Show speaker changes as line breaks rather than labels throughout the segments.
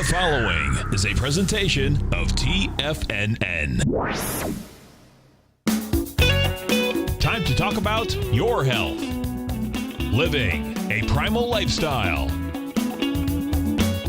The following is a presentation of TFNN. Time to talk about your health. Living a primal lifestyle.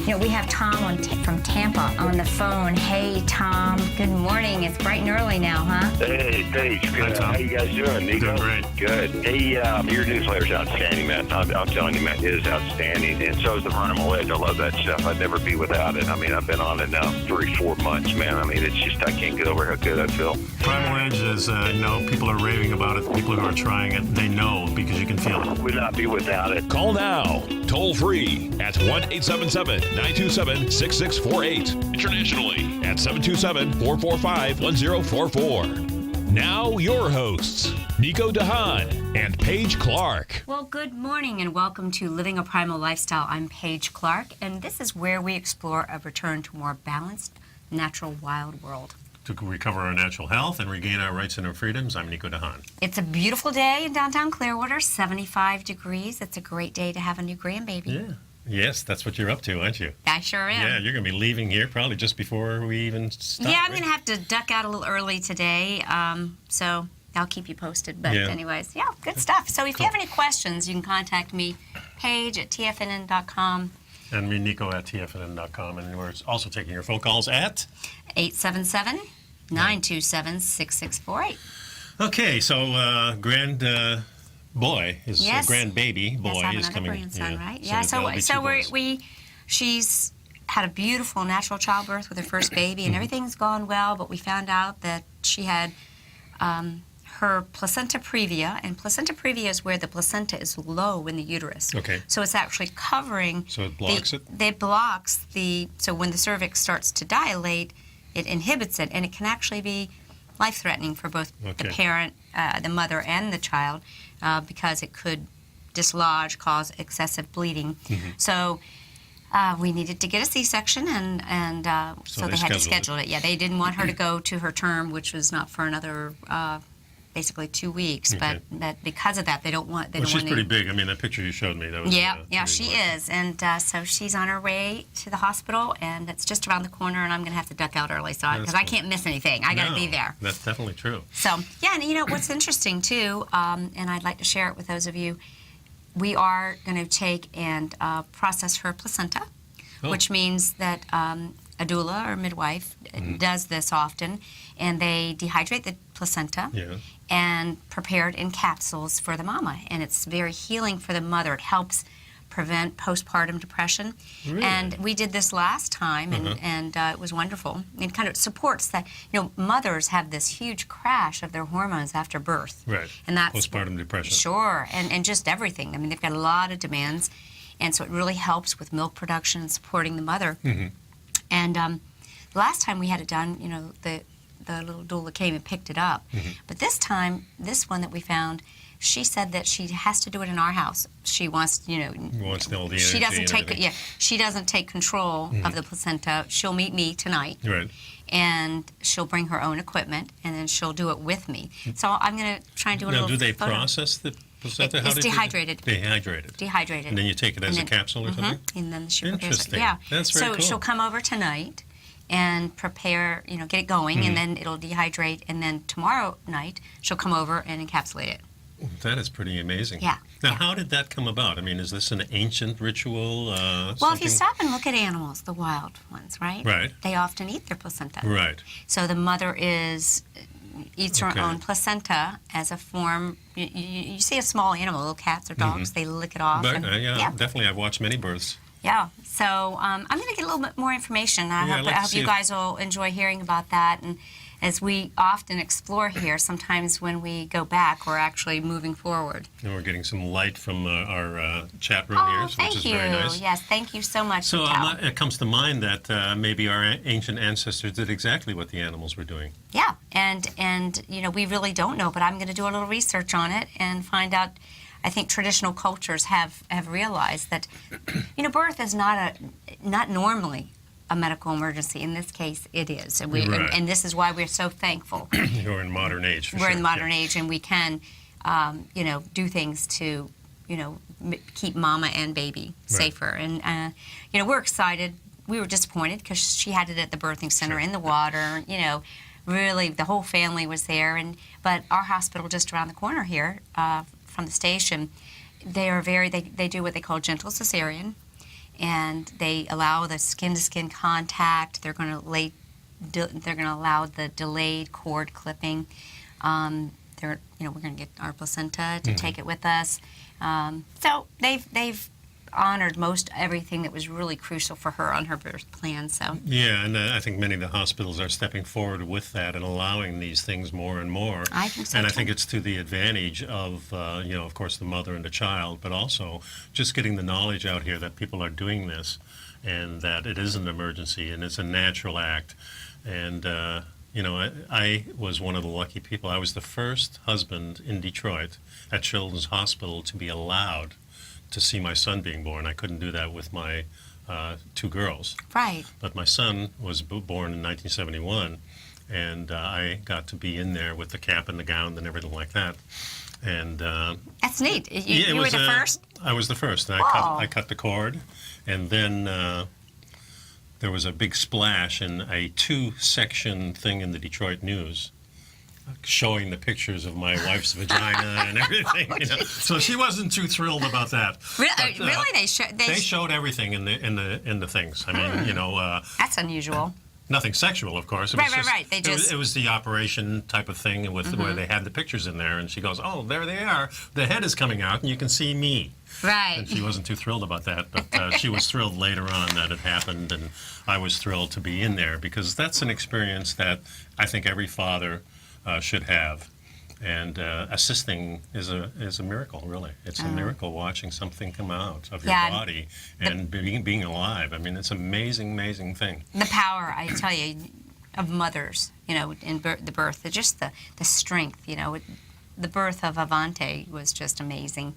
You know, we have Tom from Tampa on the phone. Hey, Tom. Good morning. It's bright and early now, huh?
Hey, Paige. Good.
Hi, Tom.
How you guys doing, Nico?
Doing great.
Good. Hey, your newsletter's outstanding, man. I'm telling you, man, it is outstanding. And so is the Primal. I love that stuff. I'd never be without it. I mean, I've been on it now 3-4 months, man. I mean, it's just, I can't get over how good I feel.
Primal Edge is, people are raving about it. People who are trying it, they know because you can feel it.
Would not be without it.
Call now, toll free at 1-877-927-6648. Internationally at 727-445-1044. Now your hosts, Nico Haan and Paige Clarke.
Well, good morning and welcome to Living a Primal Lifestyle. I'm Paige Clarke, and this is where we explore a return to a more balanced, natural, wild world.
To recover our natural health and regain our rights and our freedoms, I'm Nico Haan.
It's a beautiful day in downtown Clearwater, 75 degrees. It's a great day to have a new grandbaby.
Yeah. Yes, that's what you're up to, aren't you?
I sure am.
Yeah, you're going to be leaving here probably just before we even start.
Yeah, I'm
right?
going to have to duck out a little early today, so I'll keep you posted. But anyways, yeah, good stuff. So if you have any questions, you can contact me, Paige at TFNN.com.
And me, Nico, at TFNN.com. And we're also taking your phone calls at
877-927-6648.
Okay, so grandbaby boy is coming.
Grandson, right?
So
Yeah.
that'll be
So
two boys.
she's had a beautiful natural childbirth with her first baby, and everything's gone well. But we found out that she had her placenta previa, and placenta previa is where the placenta is low in the uterus.
Okay.
So it's actually covering.
So it blocks it?
It blocks the. So when the cervix starts to dilate, it inhibits it, and it can actually be life-threatening for both the parent, the mother, and the child, because it could dislodge, cause excessive bleeding. So we needed to get a C-section, and so they had to schedule it. Yeah, they didn't want her to go to her term, which was not for another basically 2 weeks.
Okay.
But because of that, they don't want.
She's pretty big. I mean, that picture you showed me. That was,
she is, and so she's on her way to the hospital, and it's just around the corner, and I'm going to have to duck out early, so because I can't miss anything. I got to be there.
That's definitely true.
So yeah, and you know what's interesting too, and I'd like to share it with those of you. We are going to take and process her placenta, which means that a doula or midwife does this often, and they dehydrate the placenta and prepare it in capsules for the mama, and it's very healing for the mother. It helps prevent postpartum depression.
Really?
And we did this last time, and it was wonderful. It kind of supports that, mothers have this huge crash of their hormones after birth.
Right.
And that's
postpartum depression.
Sure, and just everything. I mean, they've got a lot of demands, and so it really helps with milk production and supporting the mother. And the last time we had it done, the little doula came and picked it up. But this time, this one that we found, she said that she has to do it in our house. She wants,
wants all the
she doesn't
energy
she doesn't take control of the placenta. She'll meet me tonight.
Right.
And she'll bring her own equipment, and then she'll do it with me. So I'm going to try and do a little.
Now, do they
photo.
process the placenta?
It's dehydrated.
Dehydrated. And then you take it as a capsule or something?
And then she prepares it.
Interesting.
Yeah.
That's very cool.
So she'll come over tonight and prepare, get it going, and then it'll dehydrate, and then tomorrow night she'll come over and encapsulate it.
That is pretty amazing.
Yeah.
Now, how did that come about? I mean, is this an ancient ritual?
Well, if you stop and look at animals, the wild ones, right?
Right.
They often eat their placenta.
Right.
So the mother eats her own placenta as a form. You see a small animal, little cats or dogs, they lick it off.
But, definitely. I've watched many births.
Yeah. So I'm going to get a little bit more information. I hope you guys will enjoy hearing about that. And as we often explore here, sometimes when we go back, we're actually moving forward.
And we're getting some light from our chat room here, which is very nice.
Yes, thank you so much.
So it comes to mind that maybe our ancient ancestors did exactly what the animals were doing.
Yeah, and we really don't know, but I'm going to do a little research on it and find out. I think traditional cultures have realized that, birth is not normally a medical emergency. In this case, it is, and and this is why we're so thankful.
We're in modern age.
We're in modern age, and we can, do things to, keep mama and baby safer. And we're excited we were disappointed because she had it at the birthing center in the water, you know. Really, the whole family was there, but our hospital just around the corner here from the station, they do what they call gentle cesarean, and they allow the skin-to-skin contact. They're going to allow the delayed cord clipping. We're going to get our placenta to take it with us. So they've honored most everything that was really crucial for her on her birth plan. So
yeah, and I think many of the hospitals are stepping forward with that and allowing these things more and more.
I think so.
And
too.
I think it's to the advantage of of course, the mother and the child, but also just getting the knowledge out here that people are doing this, and that it is an emergency and it's a natural act. And I was one of the lucky people. I was the first husband in Detroit at Children's Hospital to be allowed to see my son being born. I couldn't do that with my 2 girls.
Right.
But my son was born in 1971, and I got to be in there with the cap and the gown and everything like that. And
that's neat. You were the first?
I was the first. And I cut the cord, and then there was a big splash in a 2-section thing in the Detroit News showing the pictures of my wife's vagina and everything. So she wasn't too thrilled about that.
Really?
But,
Really?
They showed everything in the things. I mean,
that's unusual.
Nothing sexual, of course.
Right.
It was the operation type of thing with where they had the pictures in there, and she goes, "Oh, there they are. The head is coming out, and you can see me."
Right.
And she wasn't too thrilled about that, but she was thrilled later on that it happened, and I was thrilled to be in there because that's an experience that I think every father should have. And assisting is a miracle, really. It's a miracle watching something come out of your body and being alive. I mean, it's an amazing thing.
The power, I tell you, of mothers, in the birth, just the strength, the birth of Avante was just amazing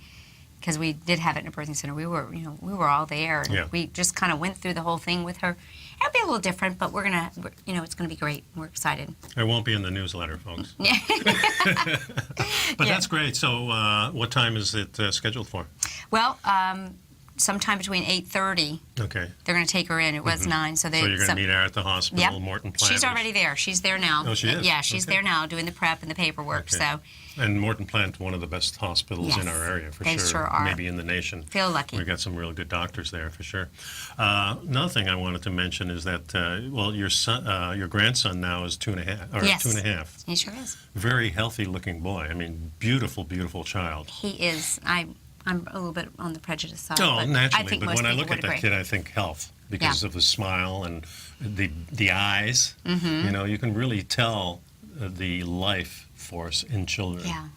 because we did have it in a birthing center. We were all there, and we just kind of went through the whole thing with her. It'll be a little different, but it's gonna be great. We're excited.
It won't be in the newsletter, folks. But that's great. So, what time is it scheduled for?
Well, sometime between 8:30.
Okay.
They're going to take her in. It was 9, so
you're going to meet her at the hospital,
yep.
Morton Plant.
She's already there. She's there now.
Oh, she is?
Yeah, she's there now doing the prep and the paperwork.
Okay.
So.
And Morton Plant, one of the best hospitals in our area, for
they sure are.
Maybe in the nation.
Feel lucky.
We've got some really good doctors there, for sure. Another thing I wanted to mention is that, your grandson now is 2.5, or 2.5.
He sure is.
Very healthy-looking boy. I mean, beautiful child.
He is. I'm a little bit on the prejudice side.
Oh,
but
naturally.
I think
but
most
when I
people
look at that
agree.
kid, I think health because of the smile and the eyes.
Mm-hmm.
You can really tell the life force in children.
Yeah.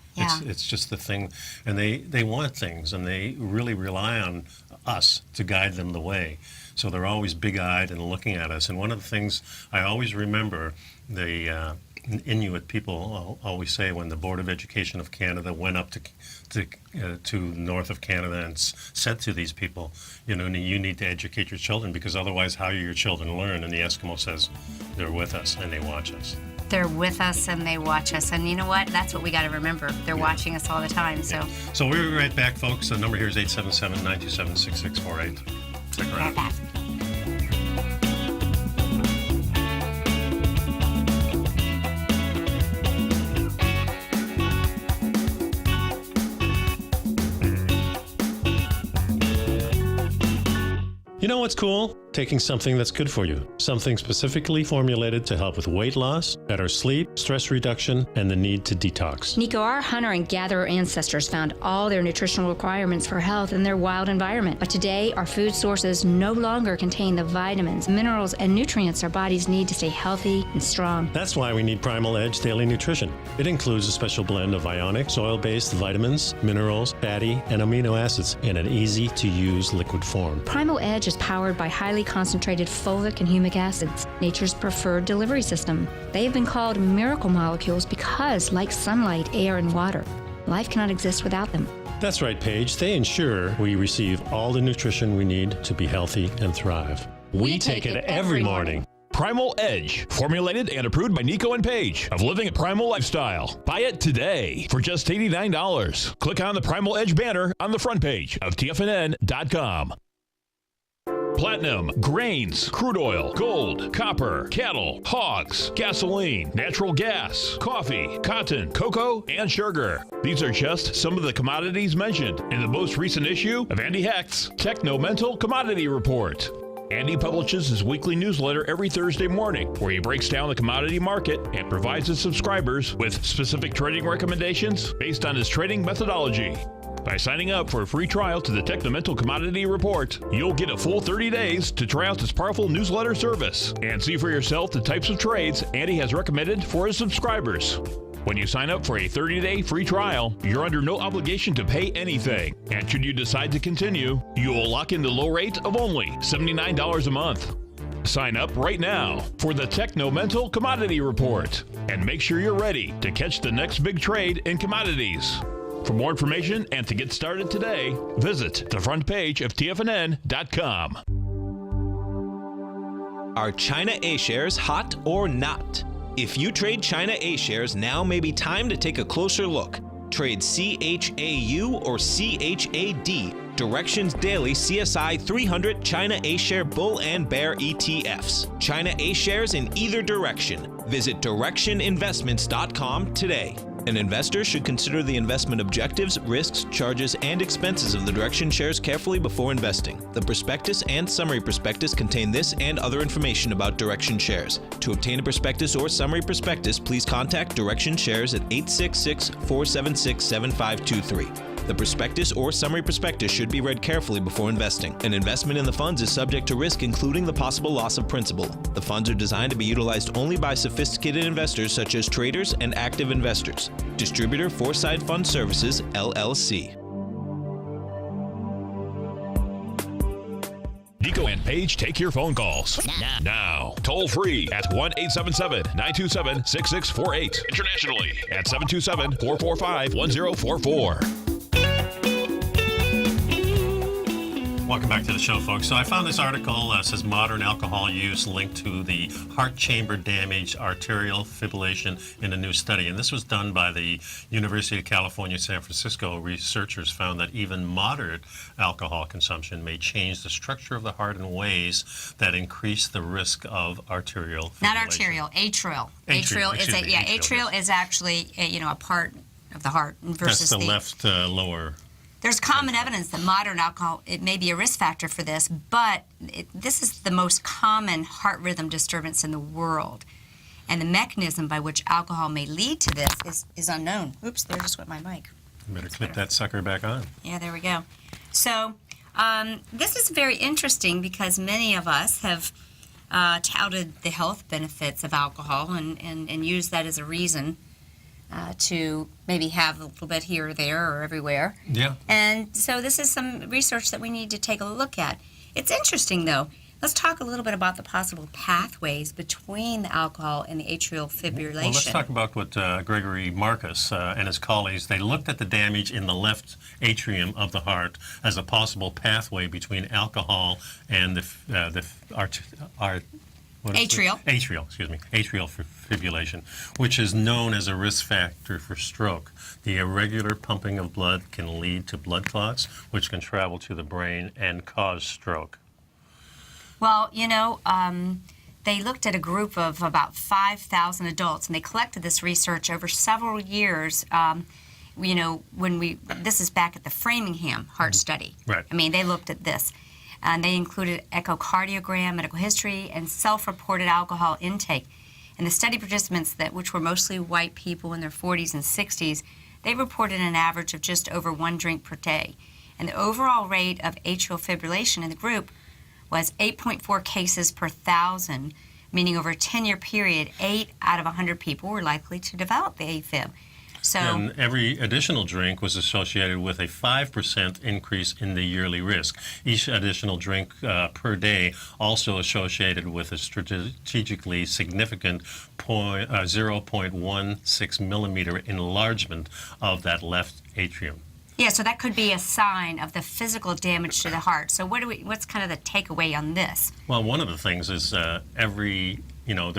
It's just the thing, and they want things, and they really rely on us to guide them the way. So they're always big-eyed and looking at us. And one of the things I always remember, the Inuit people always say when the Board of Education of Canada went up to north of Canada and said to these people, you need to educate your children because otherwise how do your children learn? And the Eskimo says, they're with us and they watch us.
They're with us and they watch us. And you know what? That's what we got to remember. They're watching us all the time. So
we'll be right back, folks. The number here is 877-927-6648. Stick around.
Right back.
You know what's cool? Taking something that's good for you. Something specifically formulated to help with weight loss, better sleep, stress reduction, and the need to detox.
Nico, our hunter and gatherer ancestors found all their nutritional requirements for health in their wild environment. But today, our food sources no longer contain the vitamins, minerals, and nutrients our bodies need to stay healthy and strong.
That's why we need Primal Edge Daily Nutrition. It includes a special blend of ionic, soil-based vitamins, minerals, fatty, and amino acids in an easy-to-use liquid form.
Primal Edge is powered by highly concentrated fulvic and humic acids, nature's preferred delivery system. They have been called miracle molecules because, like sunlight, air, and water, life cannot exist without them.
That's right, Paige. They ensure we receive all the nutrition we need to be healthy and thrive. We take it every morning.
Primal Edge, formulated and approved by Nico and Paige of Living a Primal Lifestyle. Buy it today for just $89. Click on the Primal Edge banner on the front page of TFNN.com. platinum, grains, crude oil, gold, copper, cattle, hogs, gasoline, natural gas, coffee, cotton, cocoa, and sugar. These are just some of the commodities mentioned in the most recent issue of Andy Hecht's Techno-Mental Commodity Report. Andy publishes his weekly newsletter every Thursday morning, where he breaks down the commodity market and provides his subscribers with specific trading recommendations based on his trading methodology. By signing up for a free trial to the Techno-Mental Commodity Report, you'll get a full 30 days to try out this powerful newsletter service and see for yourself the types of trades Andy has recommended for his subscribers. When you sign up for a 30-day free trial, you're under no obligation to pay anything. And should you decide to continue, you will lock in the low rate of only $79 a month. Sign up right now for the Techno-Mental Commodity Report and make sure you're ready to catch the next big trade in commodities. For more information and to get started today, visit the front page of TFNN.com.
Are China A-shares hot or not? If you trade China A-shares, now may be time to take a closer look. Trade CHAU or CHAD, Directions Daily CSI 300 China A-share Bull and Bear ETFs. China A-shares in either direction. Visit directioninvestments.com today. An investor should consider the investment objectives, risks, charges, and expenses of the Direction shares carefully before investing. The prospectus and summary prospectus contain this and other information about Direction shares. To obtain a prospectus or summary prospectus, please contact Direction shares at 866-476-7523. The prospectus or summary prospectus should be read carefully before investing. An investment in the funds is subject to risk, including the possible loss of principal. The funds are designed to be utilized only by sophisticated investors such as traders and active investors. Distributor Foreside Fund Services, LLC.
Nico and Paige take your phone calls now. Toll free at 1-877-927-6648. Internationally at 727-445-1044.
Welcome back to the show, folks. So I found this article says modern alcohol use linked to the heart chamber damage, arterial fibrillation in a new study. And this was done by the University of California, San Francisco. Researchers found that even moderate alcohol consumption may change the structure of the heart in ways that increase the risk of arterial fibrillation.
Not arterial, atrial. Atrial is actually a part of the heart versus
that's the left lower.
There's common evidence that modern alcohol, it may be a risk factor for this, but this is the most common heart rhythm disturbance in the world. And the mechanism by which alcohol may lead to this is unknown. Oops, there just went my mic.
You better clip that sucker back on.
Yeah, there we go. So this is very interesting because many of us have touted the health benefits of alcohol and used that as a reason to maybe have a little bit here or there or everywhere.
Yeah.
And so this is some research that we need to take a look at. It's interesting, though. Let's talk a little bit about the possible pathways between the alcohol and the atrial fibrillation.
Well, let's talk about what Gregory Marcus and his colleagues, they looked at the damage in the left atrium of the heart as a possible pathway between alcohol and
atrial
fibrillation, which is known as a risk factor for stroke. The irregular pumping of blood can lead to blood clots, which can travel to the brain and cause stroke.
Well, they looked at a group of about 5,000 adults, and they collected this research over several years. This is back at the Framingham Heart Study.
Right.
I mean, they looked at this. And they included echocardiogram, medical history, and self-reported alcohol intake. And the study participants, which were mostly white people in their 40s and 60s, they reported an average of just over 1 drink per day. And the overall rate of atrial fibrillation in the group was 8.4 cases per 1,000, meaning over a 10-year period, 8 out of 100 people were likely to develop the AFib. So,
and every additional drink was associated with a 5% increase in the yearly risk. Each additional drink per day also associated with a strategically significant 0.16 millimeter enlargement of that left atrium.
Yeah, so that could be a sign of the physical damage to the heart. So what's kind of the takeaway on this?
Well, one of the things is they're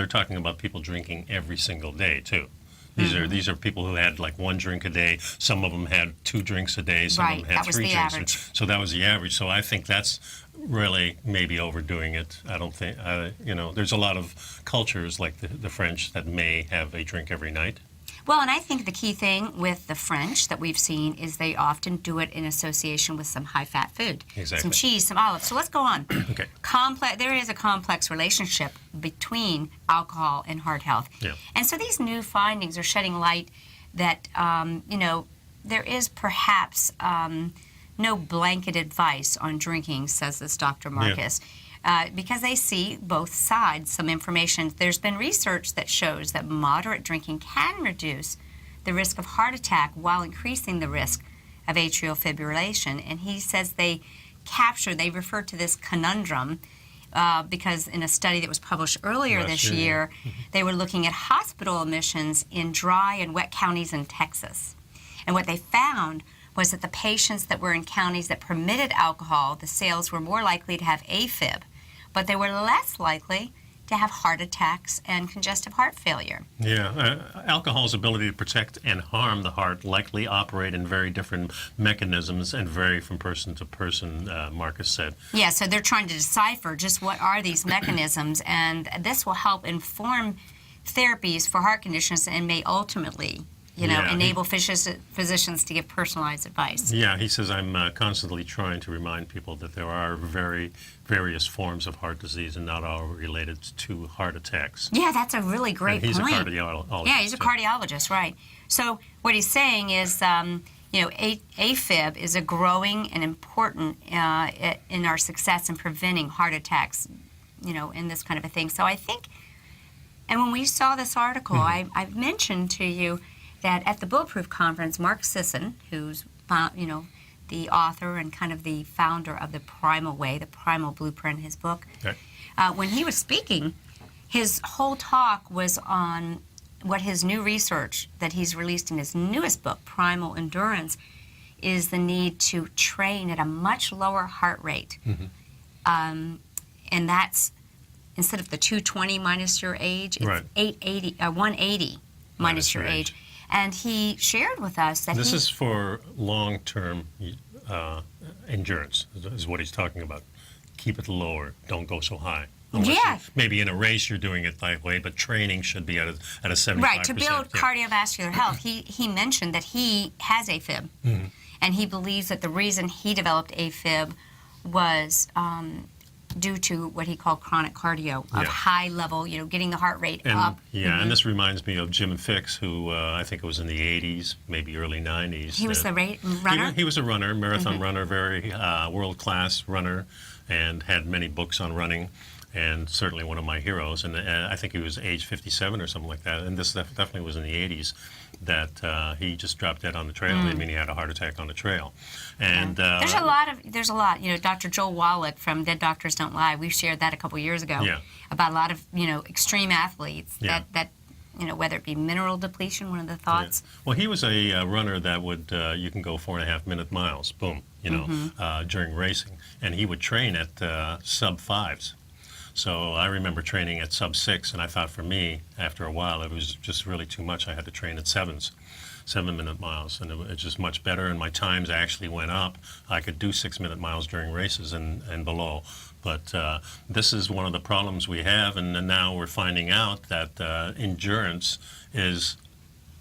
talking about people drinking every single day too. These are people who had like 1 drink a day. Some of them had 2 drinks a day. Some of them had 3 drinks.
Average.
So that was the average. So I think that's really maybe overdoing it. I don't think, there's a lot of cultures like the French that may have a drink every night.
Well, and I think the key thing with the French that we've seen is they often do it in association with some high-fat food.
Exactly.
Some cheese, some olives. So let's go on.
Okay.
There is a complex relationship between alcohol and heart health.
Yeah.
And so these new findings are shedding light that, there is perhaps no blanket advice on drinking, says this Dr. Marcus.
Yeah.
Because they see both sides, some information. There's been research that shows that moderate drinking can reduce the risk of heart attack while increasing the risk of atrial fibrillation. And he says they refer to this conundrum because in a study that was published earlier this year, they were looking at hospital admissions in dry and wet counties in Texas. And what they found was that the patients that were in counties that permitted alcohol, the sales were more likely to have AFib, but they were less likely to have heart attacks and congestive heart failure.
Yeah, alcohol's ability to protect and harm the heart likely operate in very different mechanisms and vary from person to person, Marcus said.
Yeah, so they're trying to decipher just what are these mechanisms, and this will help inform therapies for heart conditions and may ultimately enable physicians to give personalized advice.
Yeah, he says, I'm constantly trying to remind people that there are various forms of heart disease and not all related to heart attacks.
Yeah, that's a really great point.
He's a cardiologist.
Yeah, he's a cardiologist, right. So what he's saying is, AFib is a growing and important in our success in preventing heart attacks, in this kind of a thing. So I think, and when we saw this article, I mentioned to you that at the Bulletproof Conference, Mark Sisson, who's the author and kind of the founder of the Primal Way, the Primal Blueprint, his book, when he was speaking, his whole talk was on what his new research that he's released in his newest book, Primal Endurance, is the need to train at a much lower heart rate. And that's, instead of the 220 minus your age, it's 180 minus your age. And he shared with us that
this is for long-term endurance, is what he's talking about. Keep it lower. Don't go so high. Maybe in a race you're doing it that way, but training should be at a 75%.
Right, to build cardiovascular health. He mentioned that he has AFib, and he believes that the reason he developed AFib was due to what he called chronic cardio, of high level, getting the heart rate up.
Yeah, and this reminds me of Jim Fix, who I think it was in the 80s, maybe early 90s.
He was the runner?
He was a runner, marathon runner, very world-class runner, and had many books on running, and certainly one of my heroes. And I think he was age 57 or something like that, and this definitely was in the 80s, that he just dropped dead on the trail. I mean, he had a heart attack on the trail. And there's
a lot. Dr. Joel Wallach from Dead Doctors Don't Lie, we shared that a couple years ago about a lot of extreme athletes that whether it be mineral depletion, one of the thoughts.
Well, he was a runner that would you can go 4.5-minute miles, boom, during racing, and he would train at sub 5s. So I remember training at sub 6, and I thought for me, after a while, it was just really too much. I had to train at 7-minute miles, and it was just much better, and my times actually went up. I could do 6-minute miles during races and below. But this is one of the problems we have, and now we're finding out that endurance is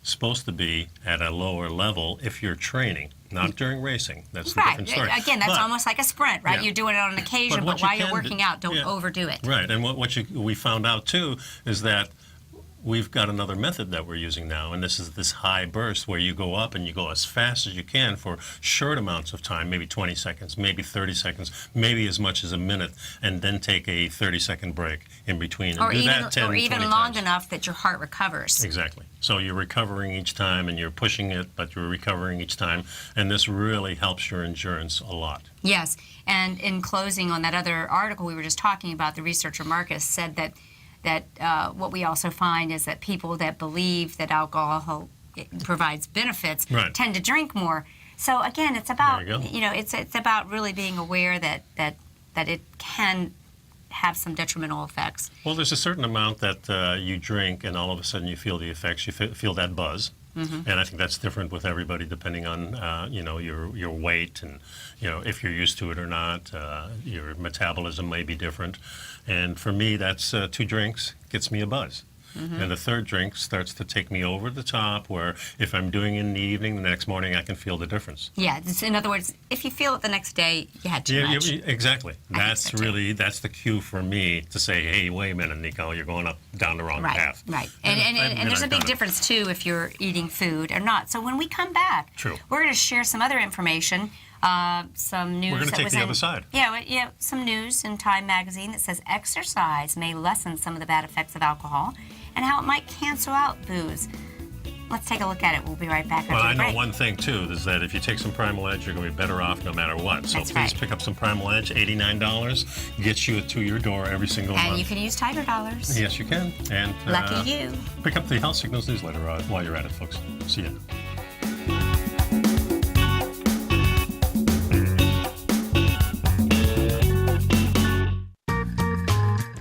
supposed to be at a lower level if you're training. Not during racing. That's a different story.
Again, that's almost like a sprint, right? You're doing it on occasion, but while you're working out, don't overdo it.
Right, and what we found out, too, is that we've got another method that we're using now, and this is this high burst where you go up and you go as fast as you can for short amounts of time, maybe 20 seconds, maybe 30 seconds, maybe as much as a minute, and then take a 30-second break in between. And do that 10,
or even
20
long
times.
enough that your heart recovers.
Exactly. So you're recovering each time, and you're pushing it, but you're recovering each time, and this really helps your endurance a lot.
Yes, and in closing on that other article we were just talking about, the researcher Marcus said that what we also find is that people that believe that alcohol provides benefits tend to drink more. So again, it's about it's about really being aware that it can have some detrimental effects.
Well, there's a certain amount that you drink, and all of a sudden you feel the effects. You feel that buzz. And I think that's different with everybody depending on, your weight and, if you're used to it or not. Your metabolism may be different. And for me, that's 2 drinks gets me a buzz. And the 3rd drink starts to take me over the top, where if I'm doing it in the evening, the next morning I can feel the difference.
Yeah, in other words, if you feel it the next day, you had too much.
Exactly.
That's
the cue for me to say, hey, wait a minute, Nico, you're going down the wrong path.
Right. And there's a big difference, too, if you're eating food or not. So when we come back, we're going to share some other information. Some news.
We're going to take the other side.
Yeah, some news in Time magazine that says exercise may lessen some of the bad effects of alcohol and how it might cancel out booze. Let's take a look at it. We'll be right back after the break.
Well, I know one thing, too, is that if you take some Primal Edge, you're going to be better off no matter what. So please pick up some Primal Edge. $89 gets you to your door every single month.
And you can use Tiger Dollars.
Yes, you can. And
lucky you.
Pick up the Health Signals newsletter while you're at it, folks. See ya.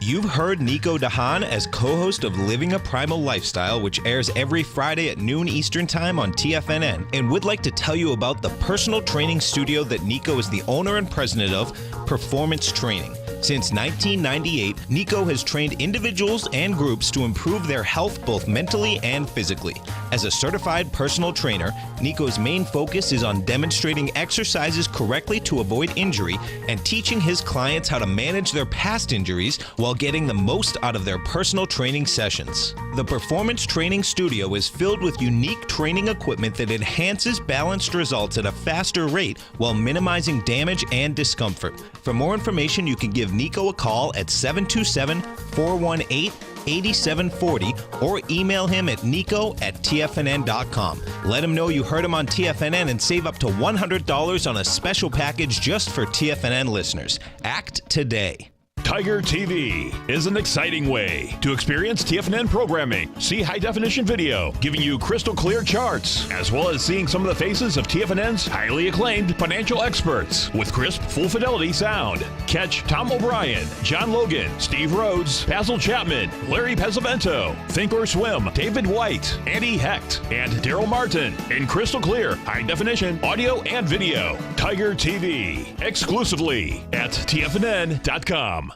You've heard Nico de Haan as co-host of Living a Primal Lifestyle, which airs every Friday at noon Eastern Time on TFNN, and would like to tell you about the personal training studio that Nico is the owner and president of, Performance Training. Since 1998, Nico has trained individuals and groups to improve their health both mentally and physically. As a certified personal trainer, Nico's main focus is on demonstrating exercises correctly to avoid injury and teaching his clients how to manage their past injuries while getting the most out of their personal training sessions. The Performance Training Studio is filled with unique training equipment that enhances balanced results at a faster rate while minimizing damage and discomfort. For more information, you can give Nico a call at 727-418-8740 or email him at nico@tfnn.com. Let him know you heard him on TFNN and save up to $100 on a special package just for TFNN listeners. Act today.
Tiger TV is an exciting way to experience TFNN programming. See high-definition video, giving you crystal clear charts, as well as seeing some of the faces of TFNN's highly acclaimed financial experts with crisp, full-fidelity sound. Catch Tom O'Brien, John Logan, Steve Rhodes, Basil Chapman, Larry Pesavento, Think or Swim, David White, Andy Hecht, and Daryl Martin in crystal clear, high-definition audio and video. Tiger TV, exclusively at TFNN.com.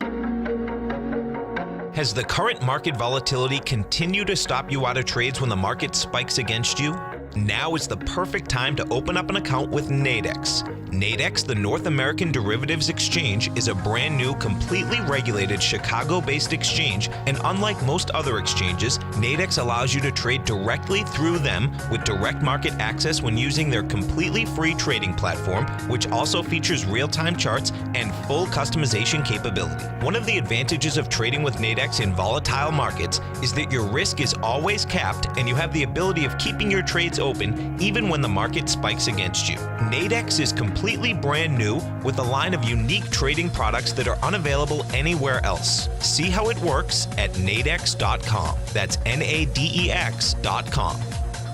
Has the current market volatility continued to stop you out of trades when the market spikes against you? Now is the perfect time to open up an account with Nadex. Nadex, the North American Derivatives Exchange, is a brand new, completely regulated Chicago-based exchange, and unlike most other exchanges, Nadex allows you to trade directly through them with direct market access when using their completely free trading platform, which also features real-time charts and full customization capability. One of the advantages of trading with Nadex in volatile markets is that your risk is always capped and you have the ability of keeping your trades open even when the market spikes against you. Nadex is completely brand new with a line of unique trading products that are unavailable anywhere else. See how it works at nadex.com. That's NADEX.com.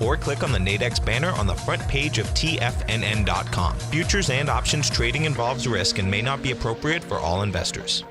Or click on the Nadex banner on the front page of TFNN.com. Futures and options trading involves risk and may not be appropriate for all investors.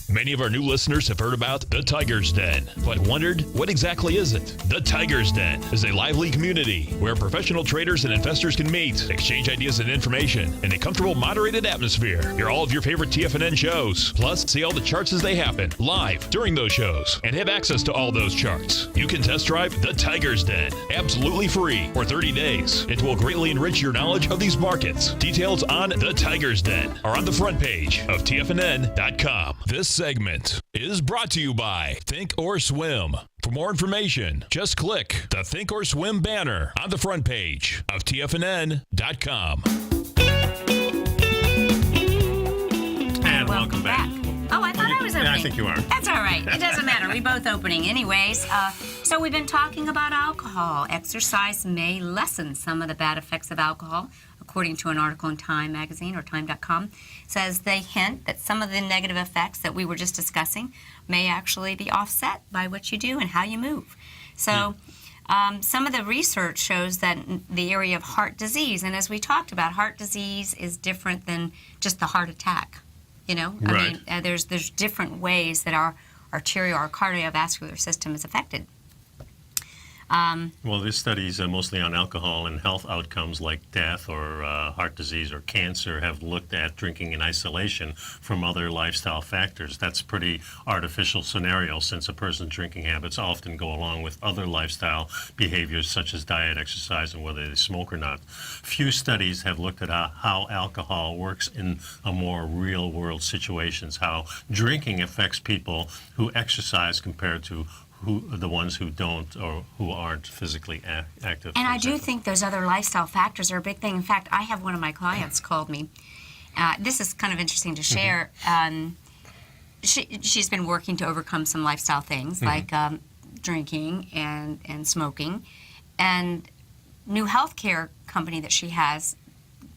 Many of our new listeners have heard about the Tiger's Den, but wondered, what exactly is it? The Tiger's Den is a lively community where professional traders and investors can meet, exchange ideas and information in a comfortable, moderated atmosphere. Hear all of your favorite TFNN shows, plus see all the charts as they happen live during those shows and have access to all those charts. You can test drive the Tiger's Den absolutely free for 30 days. It will greatly enrich your knowledge of these markets. Details on the Tiger's Den are on the front page of TFNN.com. This segment is brought to you by Think or Swim. For more information, just click the Think or Swim banner on the front page of TFNN.com.
And welcome back.
Oh, I thought I was opening.
Yeah, I think you are.
That's all right. It doesn't matter. We both opening anyways. So we've been talking about alcohol. Exercise may lessen some of the bad effects of alcohol, according to an article in Time magazine or time.com. Says they hint that some of the negative effects that we were just discussing may actually be offset by what you do and how you move. So some of the research shows that in the area of heart disease, and as we talked about, heart disease is different than just the heart attack. You know,
Right.
I mean, there's different ways that our arterial or cardiovascular system is affected.
Well, this study is mostly on alcohol, and health outcomes like death or heart disease or cancer have looked at drinking in isolation from other lifestyle factors. That's a pretty artificial scenario, since a person's drinking habits often go along with other lifestyle behaviors such as diet, exercise, and whether they smoke or not. Few studies have looked at how alcohol works in a more real-world situations, how drinking affects people who exercise compared to the ones who don't or who aren't physically active.
And I do think those other lifestyle factors are a big thing. In fact, I have one of my clients called me. This is kind of interesting to share. She's been working to overcome some lifestyle things like drinking and smoking. And new healthcare company that she has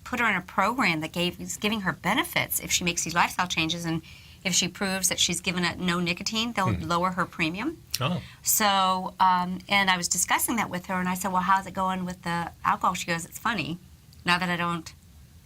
put her in a program that is giving her benefits if she makes these lifestyle changes, and if she proves that she's given it no nicotine, they'll lower her premium.
Oh.
So, and I was discussing that with her, and I said, well, how's it going with the alcohol? She goes, it's funny. Now that I don't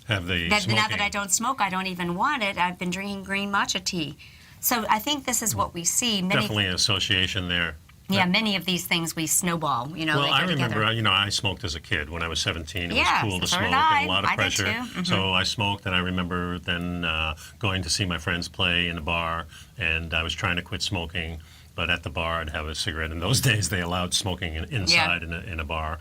have the
now that I don't smoke, I don't even want it. I've been drinking green matcha tea. So I think this is what we see.
Definitely an association there.
Yeah, many of these things we snowball, you know,
Well,
they go
I remember,
together.
you know, I smoked as a kid. When I was 17, it
Yeah,
was cool to
so
smoke
did
and a lot of
I did
pressure.
too.
So I smoked, and I remember then going to see my friends play in a bar, and I was trying to quit smoking, but at the bar I'd have a cigarette. In those days, they allowed smoking inside in a bar,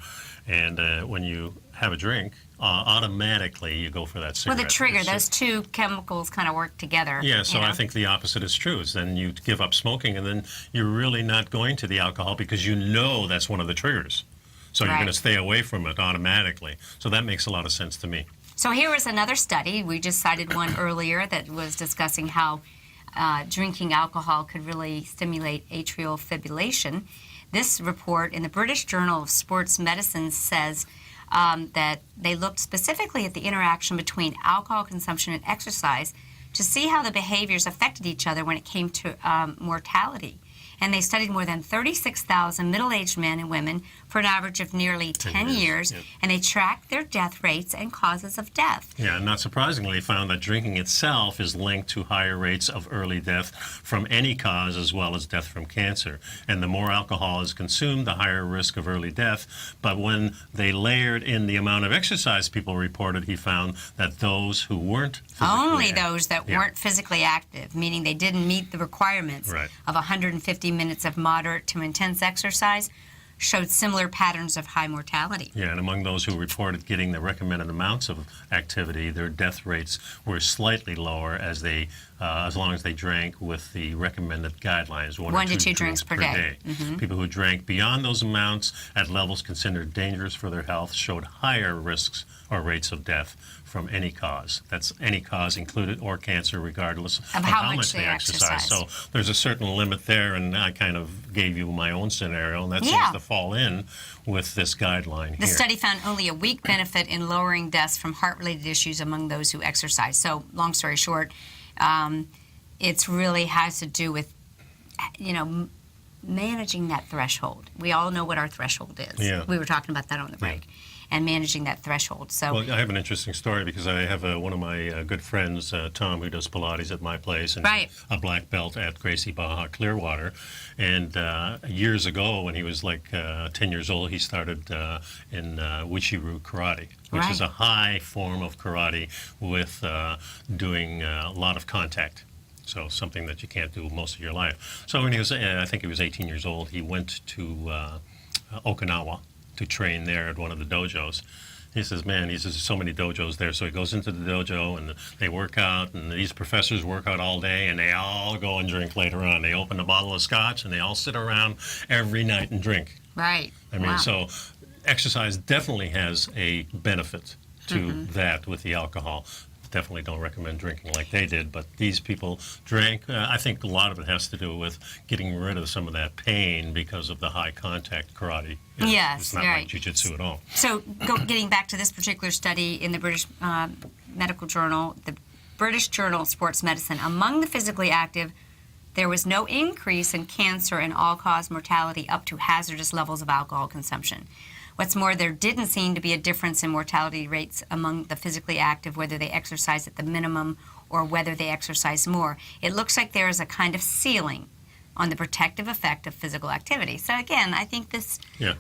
and when you have a drink, automatically you go for that cigarette.
Well, the trigger, those two chemicals kind of work together.
Yeah, so
you know?
I think the opposite is true. Is then you give up smoking, and then you're really not going to the alcohol because you know that's one of the triggers. So you're
Right.
going to stay away from it automatically. So that makes a lot of sense to me.
So here was another study. We just cited one earlier that was discussing how drinking alcohol could really stimulate atrial fibrillation. This report in the British Journal of Sports Medicine says that they looked specifically at the interaction between alcohol consumption and exercise to see how the behaviors affected each other when it came to mortality. And they studied more than 36,000 middle-aged men and women for an average of nearly 10 years,
yep.
and they tracked their death rates and causes of death.
Yeah, and not surprisingly, found that drinking itself is linked to higher rates of early death from any cause as well as death from cancer. And the more alcohol is consumed, the higher risk of early death. But when they layered in the amount of exercise people reported, he found that those who weren't
Only those that weren't physically active, meaning they didn't meet the requirements
Right.
of 150 minutes of moderate to intense exercise, showed similar patterns of high mortality.
Yeah, and among those who reported getting the recommended amounts of activity, their death rates were slightly lower as long as they drank with the recommended guidelines, one or two drinks per day. People who drank beyond those amounts at levels considered dangerous for their health showed higher risks or rates of death from any cause. That's any cause included, or cancer, regardless of how much they exercise. So there's a certain limit there, and I kind of gave you my own scenario, and that seems to fall in with this guideline here.
The study found only a weak benefit in lowering deaths from heart-related issues among those who exercise. So, long story short, it really has to do with, you know, managing that threshold. We all know what our threshold is.
Yeah.
We were talking about that on the break. And managing that threshold. So,
well, I have an interesting story because I have one of my good friends, Tom, who does Pilates at my place, and a black belt at Gracie Baja Clearwater. And years ago, when he was like 10 years old, he started in Wushiru Karate, which is a high form of karate with doing a lot of contact. So something that you can't do most of your life. So when he was, I think he was 18 years old, he went to Okinawa to train there at one of the dojos. He says, man, there's so many dojos there. So he goes into the dojo, and they work out, and these professors work out all day, and they all go and drink later on. They open a bottle of scotch, and they all sit around every night and drink.
Right.
I mean, so exercise definitely has a benefit to that with the alcohol. Definitely don't recommend drinking like they did, but these people drank. I think a lot of it has to do with getting rid of some of that pain because of the high contact karate. It's not like jiu-jitsu at all.
So getting back to this particular study in the British Medical Journal, the British Journal of Sports Medicine, among the physically active, there was no increase in cancer and all-cause mortality up to hazardous levels of alcohol consumption. What's more, there didn't seem to be a difference in mortality rates among the physically active, whether they exercised at the minimum or whether they exercise more. It looks like there is a kind of ceiling on the protective effect of physical activity. So again, I think it's...
Well,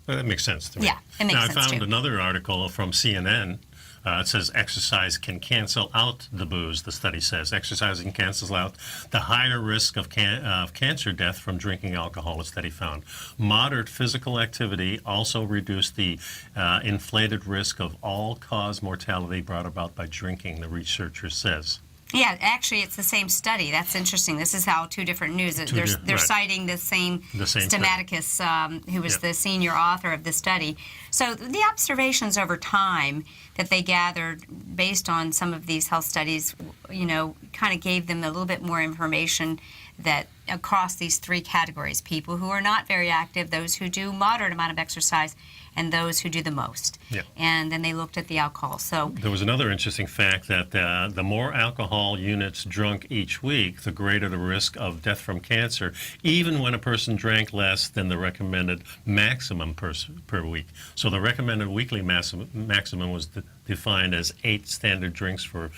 that makes sense to me.
Yeah, it makes sense
I found
too.
another article from CNN. It says exercise can cancel out the booze, the study says. Exercising cancels out the higher risk of cancer death from drinking alcohol, a study found. Moderate physical activity also reduced the inflated risk of all-cause mortality brought about by drinking, the researcher says.
Yeah, actually, it's the same study. That's interesting. This is how two different news. They're citing the same Stamaticus, who was the senior author of the study. So the observations over time that they gathered based on some of these health studies, kind of gave them a little bit more information that across these three categories: people who are not very active, those who do moderate amount of exercise, and those who do the most.
Yeah.
And then they looked at the alcohol. So
there was another interesting fact that the more alcohol units drunk each week, the greater the risk of death from cancer, even when a person drank less than the recommended maximum per week. So the recommended weekly maximum was defined as 8 standard drinks for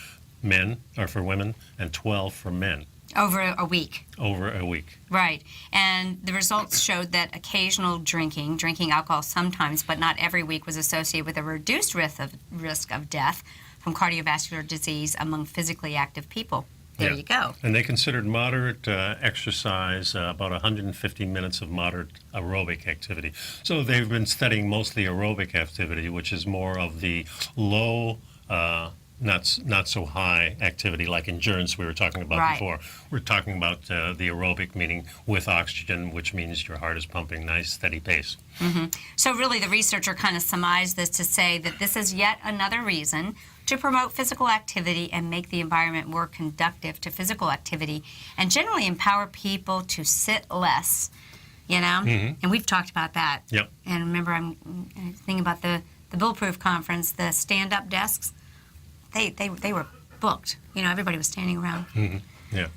men, or for women, and 12 for men.
over a week.
Over a week.
Right. And the results showed that occasional drinking alcohol sometimes, but not every week, was associated with a reduced risk of death from cardiovascular disease among physically active people. There you go.
And they considered moderate exercise about 150 minutes of moderate aerobic activity. So they've been studying mostly aerobic activity, which is more of the low, not so high activity like endurance we were talking about before. We're talking about the aerobic, meaning with oxygen, which means your heart is pumping nice, steady pace.
Mm-hmm. So really the researcher kind of surmised this to say that this is yet another reason to promote physical activity and make the environment more conducive to physical activity, and generally empower people to sit less, you know? Mm-hmm. And we've talked about that.
Yep.
And remember, I'm thinking about the Bulletproof Conference, the stand-up desks. They were booked. You know, everybody was standing around.
Mm-hmm. Yeah.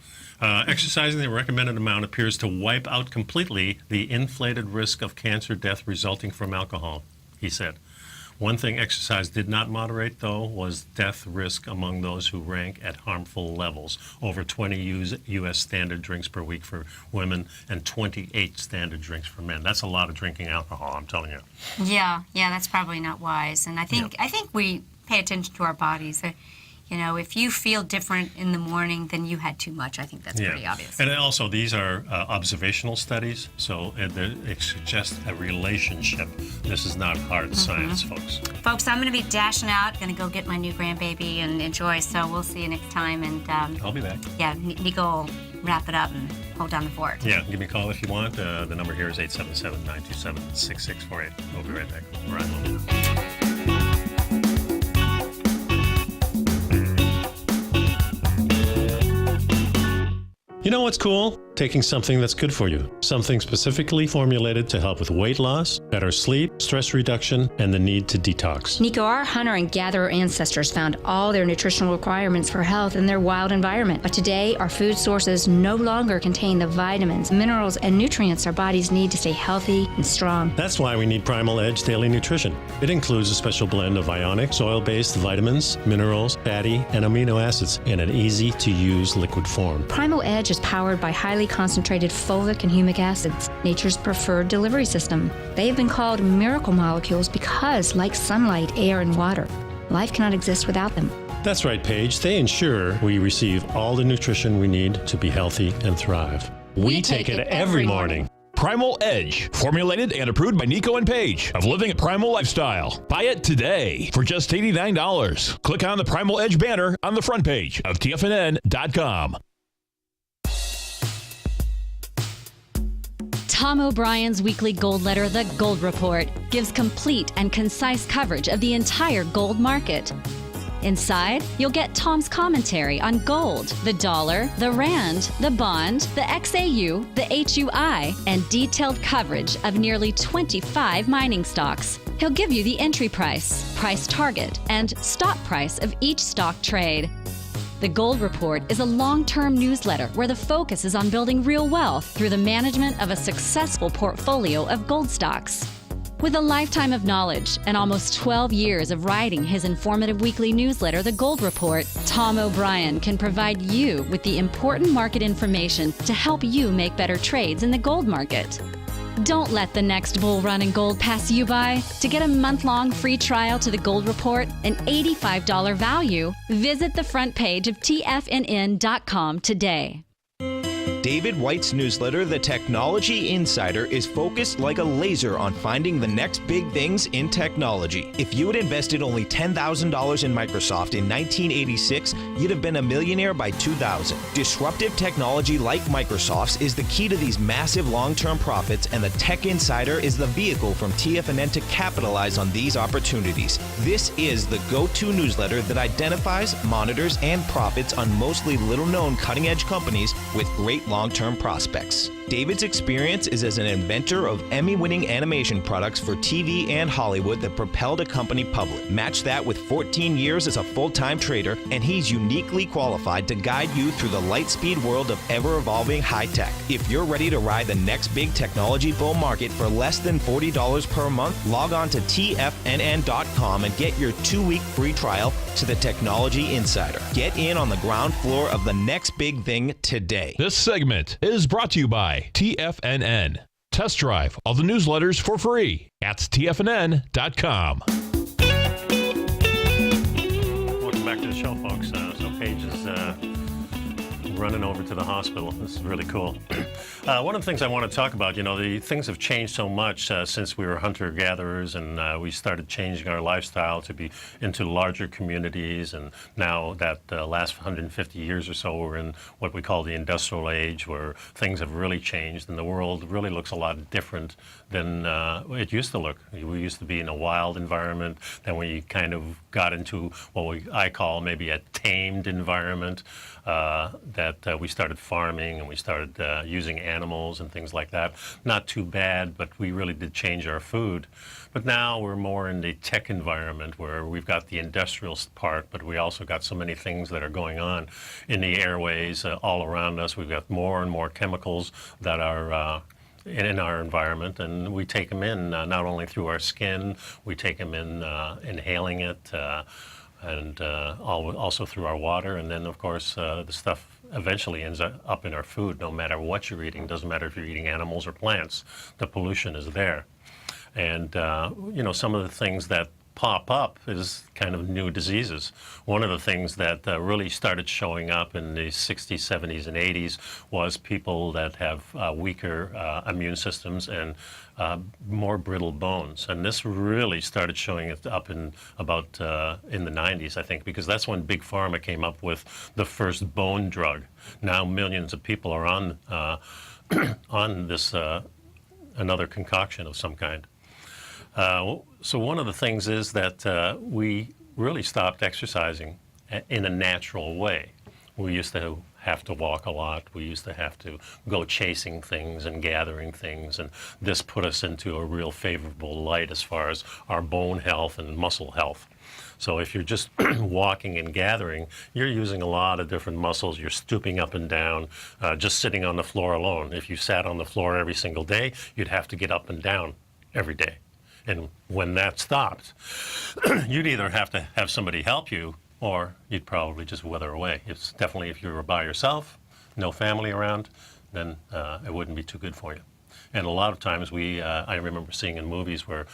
Exercising the recommended amount appears to wipe out completely the inflated risk of cancer death resulting from alcohol, he said. One thing exercise did not moderate, though, was death risk among those who rank at harmful levels. Over 20 U.S. standard drinks per week for women and 28 standard drinks for men. That's a lot of drinking alcohol, I'm telling you.
Yeah, that's probably not wise. And I think we pay attention to our bodies. You know, if you feel different in the morning, then you had too much. I think that's pretty obvious.
And also, these are observational studies, so it suggests a relationship. This is not hard science, folks.
Folks, I'm going to be dashing out, going to go get my new grandbaby and enjoy, so we'll see you next time. And
I'll be back.
Yeah, Nico will wrap it up and hold down the fort.
Yeah, give me a call if you want. The number here is 877-927-6648. We'll be right back. We're on hold. You know what's cool? Taking something that's good for you. Something specifically formulated to help with weight loss, better sleep, stress reduction, and the need to detox.
Nico, our hunter and gatherer ancestors found all their nutritional requirements for health in their wild environment. But today, our food sources no longer contain the vitamins, minerals, and nutrients our bodies need to stay healthy and strong.
That's why we need Primal Edge Daily Nutrition. It includes a special blend of ionic, soil-based vitamins, minerals, fatty, and amino acids in an easy-to-use liquid form.
Primal Edge is powered by highly concentrated fulvic and humic acids, nature's preferred delivery system. They have been called miracle molecules because, like sunlight, air, and water, life cannot exist without them.
That's right, Paige. They ensure we receive all the nutrition we need to be healthy and thrive. We take it every morning.
Primal Edge, formulated and approved by Nico and Paige of Living a Primal Lifestyle. Buy it today for just $89. Click on the Primal Edge banner on the front page of TFNN.com.
Tom O'Brien's weekly gold letter, The Gold Report, gives complete and concise coverage of the entire gold market. Inside, you'll get Tom's commentary on gold, the dollar, the rand, the bond, the XAU, the HUI, and detailed coverage of nearly 25 mining stocks. He'll give you the entry price, price target, and stop price of each stock trade. The Gold Report is a long-term newsletter where the focus is on building real wealth through the management of a successful portfolio of gold stocks. With a lifetime of knowledge and almost 12 years of writing his informative weekly newsletter, The Gold Report, Tom O'Brien can provide you with the important market information to help you make better trades in the gold market. Don't let the next bull run in gold pass you by. To get a month-long free trial to The Gold Report, an $85 value, visit the front page of TFNN.com today.
David White's newsletter, The Technology Insider, is focused like a laser on finding the next big things in technology. If you had invested only $10,000 in Microsoft in 1986, you'd have been a millionaire by 2000. Disruptive technology like Microsoft's is the key to these massive long-term profits, and the Tech Insider is the vehicle from TFNN to capitalize on these opportunities. This is the go-to newsletter that identifies, monitors, and profits on mostly little-known cutting-edge companies with great long-term prospects. David's experience is as an inventor of Emmy-winning animation products for TV and Hollywood that propelled a company public. Match that with 14 years as a full-time trader, and he's uniquely qualified to guide you through the light-speed world of ever-evolving high-tech. If you're ready to ride the next big technology bull market for less than $40 per month, log on to TFNN.com and get your 2-week free trial to the Technology Insider. Get in on the ground floor of the next big thing today.
This segment is brought to you by TFNN. Test drive all the newsletters for free at TFNN.com.
Welcome back to the show, folks. So Paige is running over to the hospital. This is really cool. One of the things I want to talk about, the things have changed so much since we were hunter-gatherers, and we started changing our lifestyle to be into larger communities, and now that last 150 years or so, we're in what we call the industrial age, where things have really changed, and the world really looks a lot different than it used to look. We used to be in a wild environment, then we kind of got into what I call maybe a tamed environment, that we started farming and we started using animals and things like that. Not too bad, but we really did change our food. But now we're more in the tech environment where we've got the industrial part, but we also got so many things that are going on in the airways all around us. We've got more and more chemicals that are in our environment, and we take them in not only through our skin, we take them in inhaling it, and also through our water, and then of course the stuff eventually ends up in our food. No matter what you're eating, doesn't matter if you're eating animals or plants, the pollution is there. And some of the things that pop up is kind of new diseases. One of the things that really started showing up in the 60s, 70s, and 80s was people that have weaker immune systems and more brittle bones. And this really started showing it up in about in the 90s, I think, because that's when Big Pharma came up with the first bone drug. Now millions of people are on on this another concoction of some kind. So one of the things is that we really stopped exercising in a natural way. We used to have to walk a lot. We used to have to go chasing things and gathering things, and this put us into a real favorable light as far as our bone health and muscle health. So if you're just walking and gathering, you're using a lot of different muscles. You're stooping up and down, just sitting on the floor alone. If you sat on the floor every single day, you'd have to get up and down every day. And when that stopped, you'd either have to have somebody help you, or you'd probably just wither away. It's definitely, if you were by yourself, no family around, then it wouldn't be too good for you. And a lot of times I remember seeing in movies where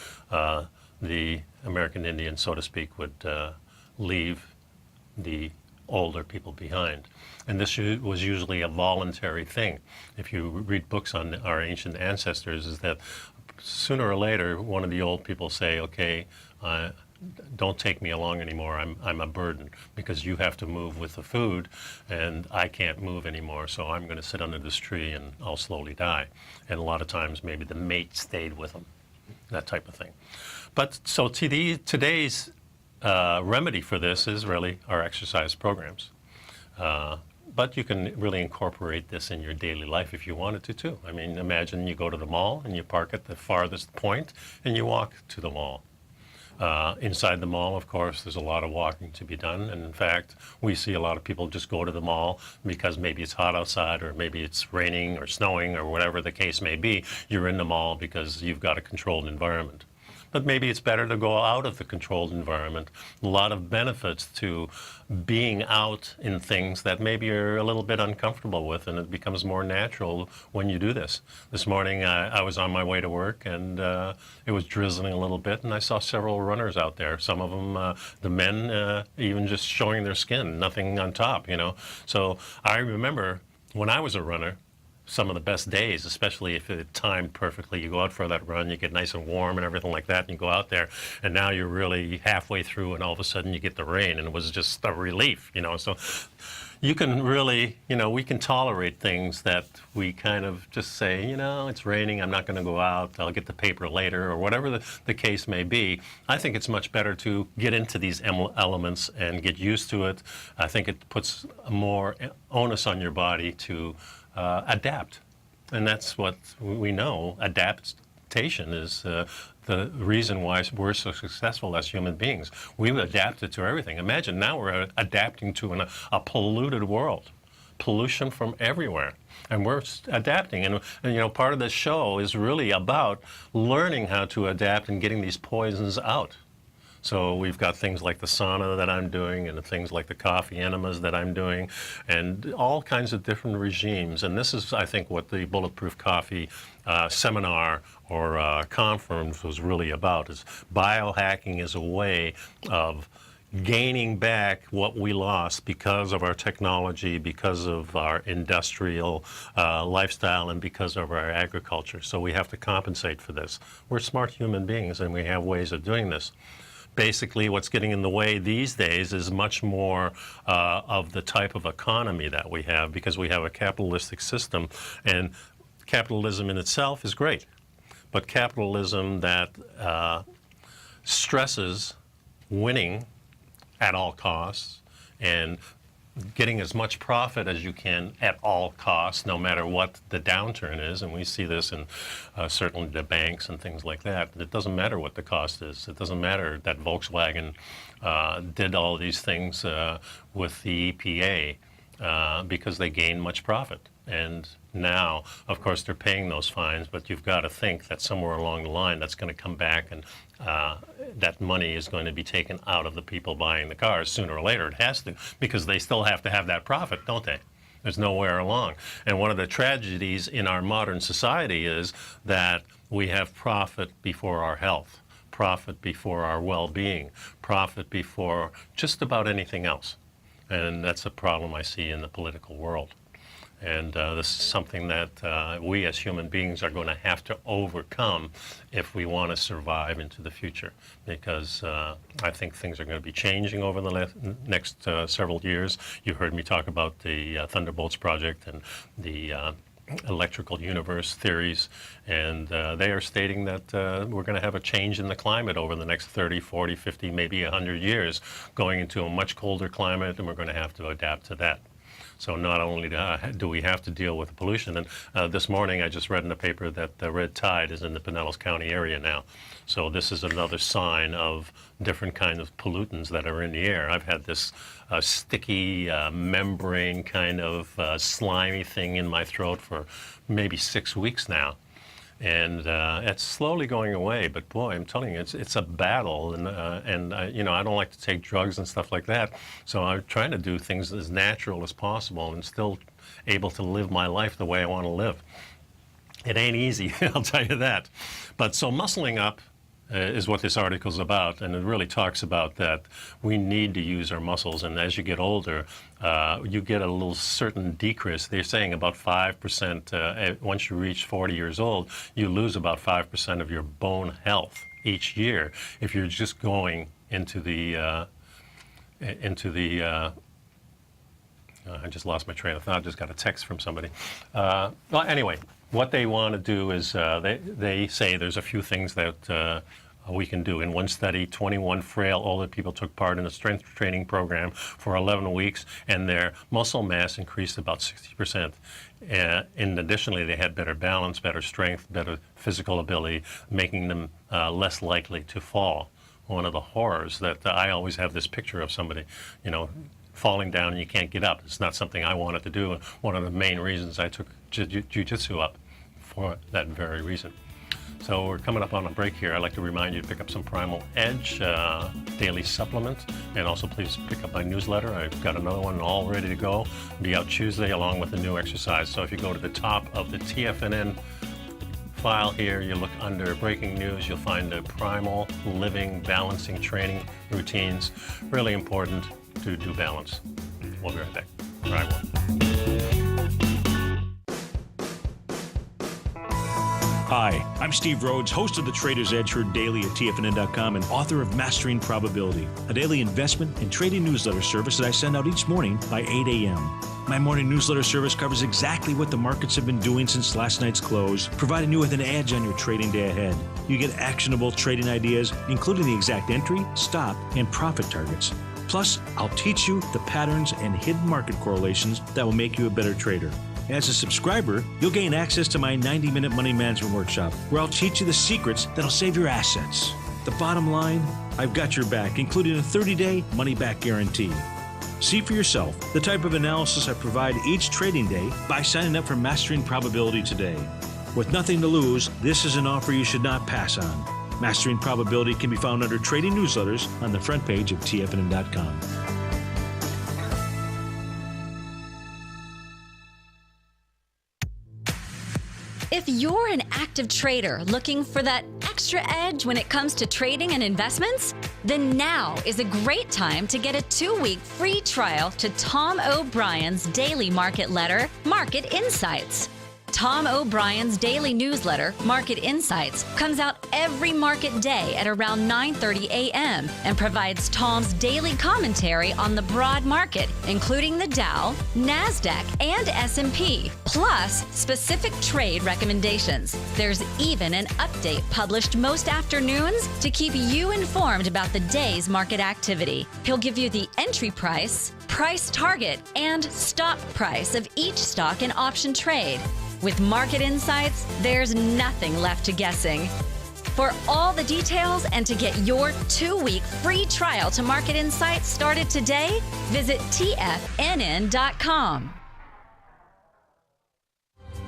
the American Indian, so to speak, would leave the older people behind. And this was usually a voluntary thing. If you read books on our ancient ancestors, is that sooner or later, one of the old people say, okay, don't take me along anymore. I'm a burden, because you have to move with the food, and I can't move anymore, so I'm going to sit under this tree and I'll slowly die. And a lot of times maybe the mate stayed with them, that type of thing. But so today's remedy for this is really our exercise programs. But you can really incorporate this in your daily life if you wanted to, too. I mean, imagine you go to the mall and you park at the farthest point and you walk to the mall. Inside the mall, of course, there's a lot of walking to be done. And in fact, we see a lot of people just go to the mall because maybe it's hot outside, or maybe it's raining or snowing or whatever the case may be. You're in the mall because you've got a controlled environment. but maybe it's better to go out of the controlled environment. A lot of benefits to being out in things that maybe you're a little bit uncomfortable with, and it becomes more natural when you do this. This morning I was on my way to work, and it was drizzling a little bit, and I saw several runners out there. Some of them, the men, even just showing their skin, nothing on top, you know. So I remember when I was a runner, some of the best days, especially if it timed perfectly. You go out for that run, you get nice and warm and everything like that, and you go out there, and now you're really halfway through, and all of a sudden you get the rain, and it was just a relief, you know. So you can really, you know, we can tolerate things that we kind of just say, you know, it's raining, I'm not going to go out, I'll get the paper later, or whatever the case may be. I think it's much better to get into these elements and get used to it. I think it puts more onus on your body to adapt, and that's what we know. Adaptation is the reason why we're so successful as human beings. We've adapted to everything. Imagine now we're adapting to a polluted world, pollution from everywhere, and we're adapting. And you know, part of this show is really about learning how to adapt and getting these poisons out. So we've got things like the sauna that I'm doing, and things like the coffee enemas that I'm doing, and all kinds of different regimes. And this is, I think, what the Bulletproof Coffee seminar or conference was really about, is biohacking is a way of gaining back what we lost because of our technology, because of our industrial lifestyle, and because of our agriculture. So we have to compensate for this. We're smart human beings, and we have ways of doing this. Basically, what's getting in the way these days is much more of the type of economy that we have, because we have a capitalistic system, and capitalism in itself is great. But capitalism that stresses winning at all costs and getting as much profit as you can at all costs, no matter what the downturn is, and we see this in certainly the banks and things like that. It doesn't matter what the cost is. It doesn't matter that Volkswagen did all these things with the EPA because they gained much profit. And now, of course, they're paying those fines, but you've got to think that somewhere along the line that's going to come back, and that money is going to be taken out of the people buying the cars sooner or later. It has to, because they still have to have that profit, don't they? There's nowhere along. And one of the tragedies in our modern society is that we have profit before our health, profit before our well-being, profit before just about anything else. And that's a problem I see in the political world. And this is something that we as human beings are going to have to overcome if we want to survive into the future, because I think things are going to be changing over the next several years. You heard me talk about the Thunderbolts project and the electrical universe theories, and they are stating that we're going to have a change in the climate over the next 30, 40, 50, maybe 100 years, going into a much colder climate, and we're going to have to adapt to that. So not only do we have to deal with pollution, and this morning I just read in the paper that the red tide is in the Pinellas County area now. So this is another sign of different kinds of pollutants that are in the air. I've had this sticky membrane kind of slimy thing in my throat for maybe 6 weeks now. And it's slowly going away, but boy, I'm telling you, it's a battle, and you know, I don't like to take drugs and stuff like that, so I'm trying to do things as natural as possible and still able to live my life the way I want to live. It ain't easy, I'll tell you that. But so muscling up is what this article is about, and it really talks about that we need to use our muscles, and as you get older, you get a little certain decrease. They're saying about 5%, once you reach 40 years old, you lose about 5% of your bone health each year if you're just going into the, I just lost my train of thought, I just got a text from somebody. Well, anyway, what they want to do is they say there's a few things that we can do. In one study, 21 frail older people took part in a strength training program for 11 weeks, and their muscle mass increased about 60%. And additionally, they had better balance, better strength, better physical ability, making them less likely to fall. One of the horrors that I always have this picture of somebody, you know, falling down and you can't get up. It's not something I wanted to do. One of the main reasons I took jiu-jitsu up for that very reason. So we're coming up on a break here. I'd like to remind you to pick up some Primal Edge daily supplement, and also please pick up my newsletter. I've got another one all ready to go. Be out Tuesday along with a new exercise. So if you go to the top of the TFNN file here, you look under breaking news, you'll find the Primal Living Balancing Training Routines. Really important to do balance. We'll be right back.
Hi, I'm Steve Rhodes, host of the Trader's Edge, heard daily at TFNN.com and author of Mastering Probability, a daily investment and trading newsletter service that I send out each morning by 8 a.m. My morning newsletter service covers exactly what the markets have been doing since last night's close, providing you with an edge on your trading day ahead. You get actionable trading ideas, including the exact entry, stop, and profit targets. Plus, I'll teach you the patterns and hidden market correlations that will make you a better trader. As a subscriber, you'll gain access to my 90-minute money management workshop, where I'll teach you the secrets that'll save your assets. The bottom line, I've got your back, including a 30-day money-back guarantee. See for yourself the type of analysis I provide each trading day by signing up for Mastering Probability today. With nothing to lose, this is an offer you should not pass on. Mastering Probability can be found under Trading Newsletters on the front page of TFNN.com.
If you're an active trader looking for that extra edge when it comes to trading and investments, then now is a great time to get a 2-week free trial to Tom O'Brien's daily market letter, Market Insights. Tom O'Brien's daily newsletter, Market Insights, comes out every market day at around 9:30 a.m. and provides Tom's daily commentary on the broad market, including the Dow, NASDAQ, and S&P, plus specific trade recommendations. There's even an update published most afternoons to keep you informed about the day's market activity. He'll give you the entry price, price target, and stop price of each stock and option trade. With Market Insights, there's nothing left to guessing. For all the details and to get your 2-week free trial to Market Insights started today, visit TFNN.com.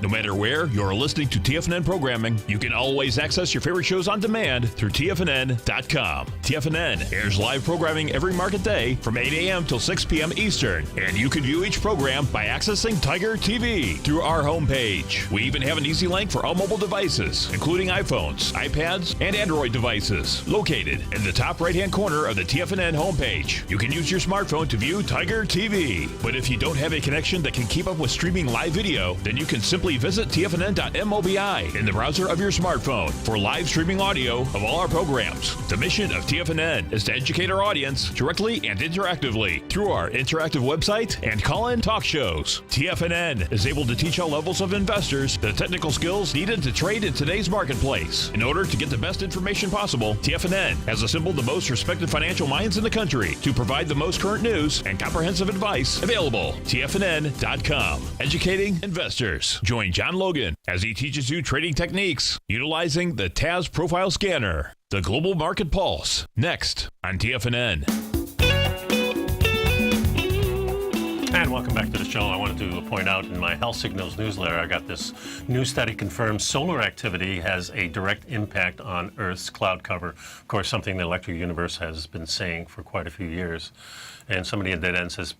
No matter where you're listening to TFNN programming, you can always access your favorite shows on demand through TFNN.com. TFNN airs live programming every market day from 8 a.m. till 6 p.m. Eastern, and you can view each program by accessing Tiger TV through our homepage. We even have an easy link for all mobile devices, including iPhones, iPads, and Android devices, located in the top right-hand corner of the TFNN homepage. You can use your smartphone to view Tiger TV, but if you don't have a connection that can keep up with streaming live video, then you can simply visit tfnn.mobi in the browser of your smartphone for live streaming audio of all our programs. The mission of TFNN is to educate our audience directly and interactively through our interactive website and call-in talk shows. TFNN is able to teach all levels of investors the technical skills needed to trade in today's marketplace. In order to get the best information possible, TFNN has assembled the most respected financial minds in the country to provide the most current news and comprehensive advice available. TFNN.com, educating investors. Join John Logan as he teaches you trading techniques utilizing the TAS Profile Scanner. The Global Market Pulse, next on TFNN.
And welcome back to the show. I wanted to point out in my Health Signals newsletter, I got this new study confirms solar activity has a direct impact on Earth's cloud cover. Of course, something the Electric Universe has been saying for quite a few years. And somebody at Dead End says,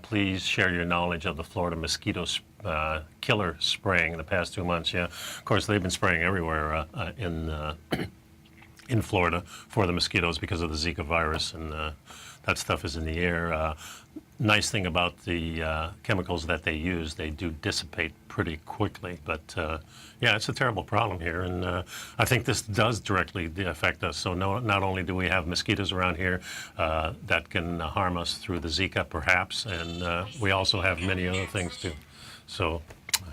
please share your knowledge of the Florida mosquito killer spraying in the past 2 months. Yeah, of course, they've been spraying everywhere in Florida for the mosquitoes because of the Zika virus, and that stuff is in the air. Nice thing about the chemicals that they use, they do dissipate pretty quickly. But yeah, it's a terrible problem here, and I think this does directly affect us. So not only do we have mosquitoes around here that can harm us through the Zika, perhaps, and we also have many other things too. So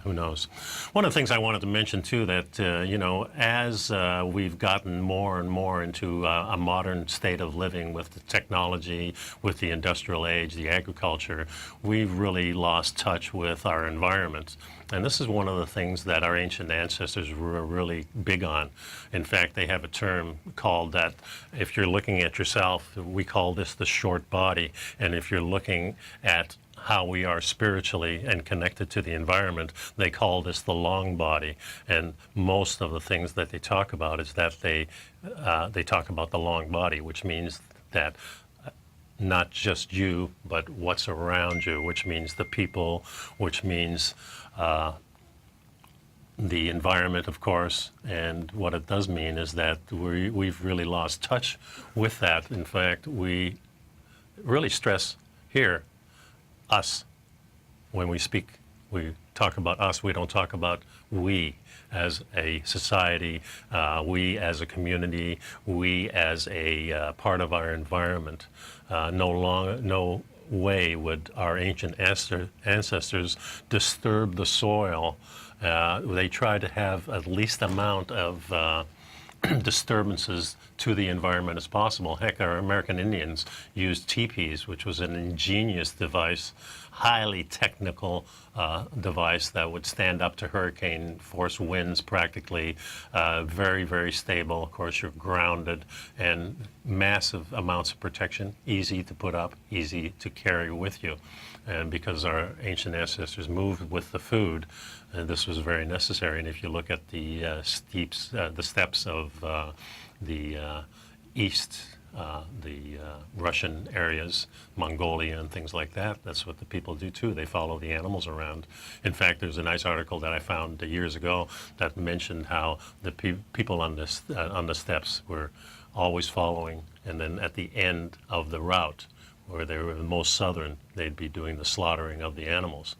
who knows? One of the things I wanted to mention too, that you know, as we've gotten more and more into a modern state of living with the technology, with the industrial age, the agriculture, we've really lost touch with our environment. And this is one of the things that our ancient ancestors were really big on. In fact, they have a term called that, if you're looking at yourself, we call this the short body. And if you're looking at how we are spiritually and connected to the environment. They call this the long body, and most of the things that they talk about is that they talk about the long body, which means that not just you, but what's around you, which means the people, which means the environment, of course. And what it does mean is that we've really lost touch with that. In fact, we really stress here us. When we speak, we talk about us, we don't talk about we as a society, we as a community, we as a part of our environment. No way would our ancient ancestors disturb the soil. They tried to have at least amount of disturbances to the environment as possible. Heck, our American Indians used teepees, which was an ingenious device, highly technical device that would stand up to hurricane force winds practically, very, very stable. Of course, you're grounded, and massive amounts of protection, easy to put up, easy to carry with you. And because our ancient ancestors moved with the food, this was very necessary. And if you look at the steppes of the east, the Russian areas, Mongolia and things like that, that's what the people do too. They follow the animals around. In fact, there's a nice article that I found years ago that mentioned how the people on the steppes were always following, and then at the end of the route, where they were the most southern, they'd be doing the slaughtering of the animals.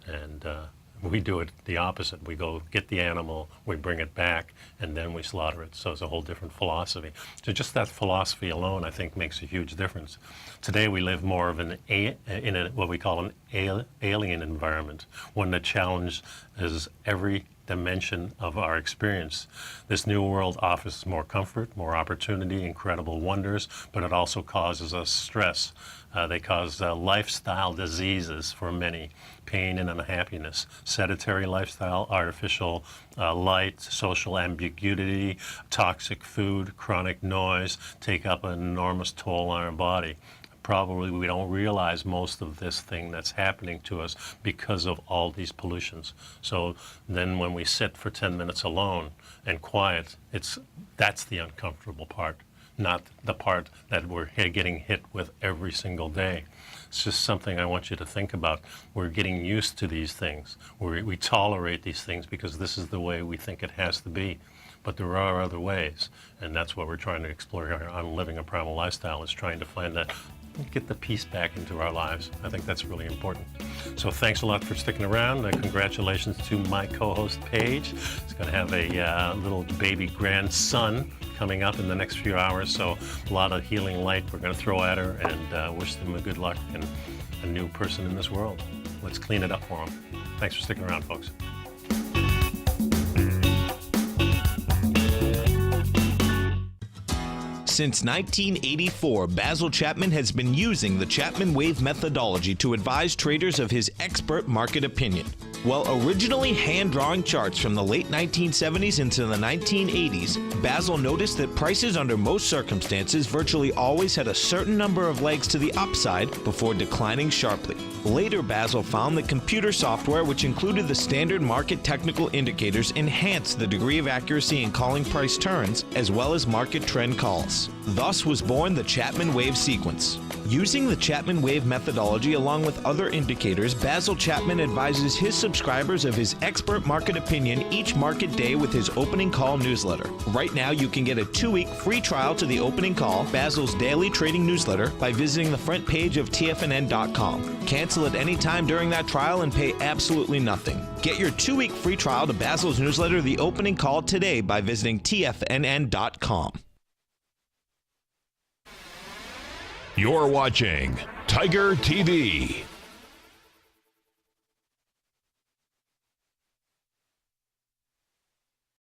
And we do it the opposite. We go get the animal, we bring it back, and then we slaughter it. So it's a whole different philosophy. So just that philosophy alone, I think, makes a huge difference. Today we live more of what we call an alien environment, one that challenges every dimension of our experience. This new world offers more comfort, more opportunity, incredible wonders, but it also causes us stress. They cause lifestyle diseases for many, pain and unhappiness, sedentary lifestyle, artificial light, social ambiguity, toxic food, chronic noise take up an enormous toll on our body. Probably we don't realize most of this thing that's happening to us because of all these pollutions. So then when we sit for 10 minutes alone and quiet, that's the uncomfortable part, not the part that we're getting hit with every single day. It's just something I want you to think about. We're getting used to these things. We tolerate these things because this is the way we think it has to be. But there are other ways, and that's what we're trying to explore here on Living a Primal Lifestyle, is trying to find that, get the peace back into our lives. I think that's really important. So thanks a lot for sticking around. Congratulations to my co-host, Paige. She's going to have a little baby grandson coming up in the next few hours, so a lot of healing light we're going to throw at her, and wish them a good luck and a new person in this world. Let's clean it up for them. Thanks for sticking around, folks.
Since 1984, Basil Chapman has been using the Chapman Wave methodology to advise traders of his expert market opinion. While originally hand-drawing charts from the late 1970s into the 1980s, Basil noticed that prices under most circumstances virtually always had a certain number of legs to the upside before declining sharply. Later, Basil found that computer software, which included the standard market technical indicators, enhanced the degree of accuracy in calling price turns, as well as market trend calls. Thus was born the Chapman Wave sequence. Using the Chapman Wave methodology along with other indicators, Basil Chapman advises his subscribers of his expert market opinion each market day with his opening call newsletter. Right now, you can get a 2-week free trial to the opening call, Basil's daily trading newsletter, by visiting the front page of TFNN.com. Cancel at any time during that trial and pay absolutely nothing. Get your 2-week free trial to Basil's newsletter, The Opening Call, today by visiting TFNN.com.
You're watching Tiger TV.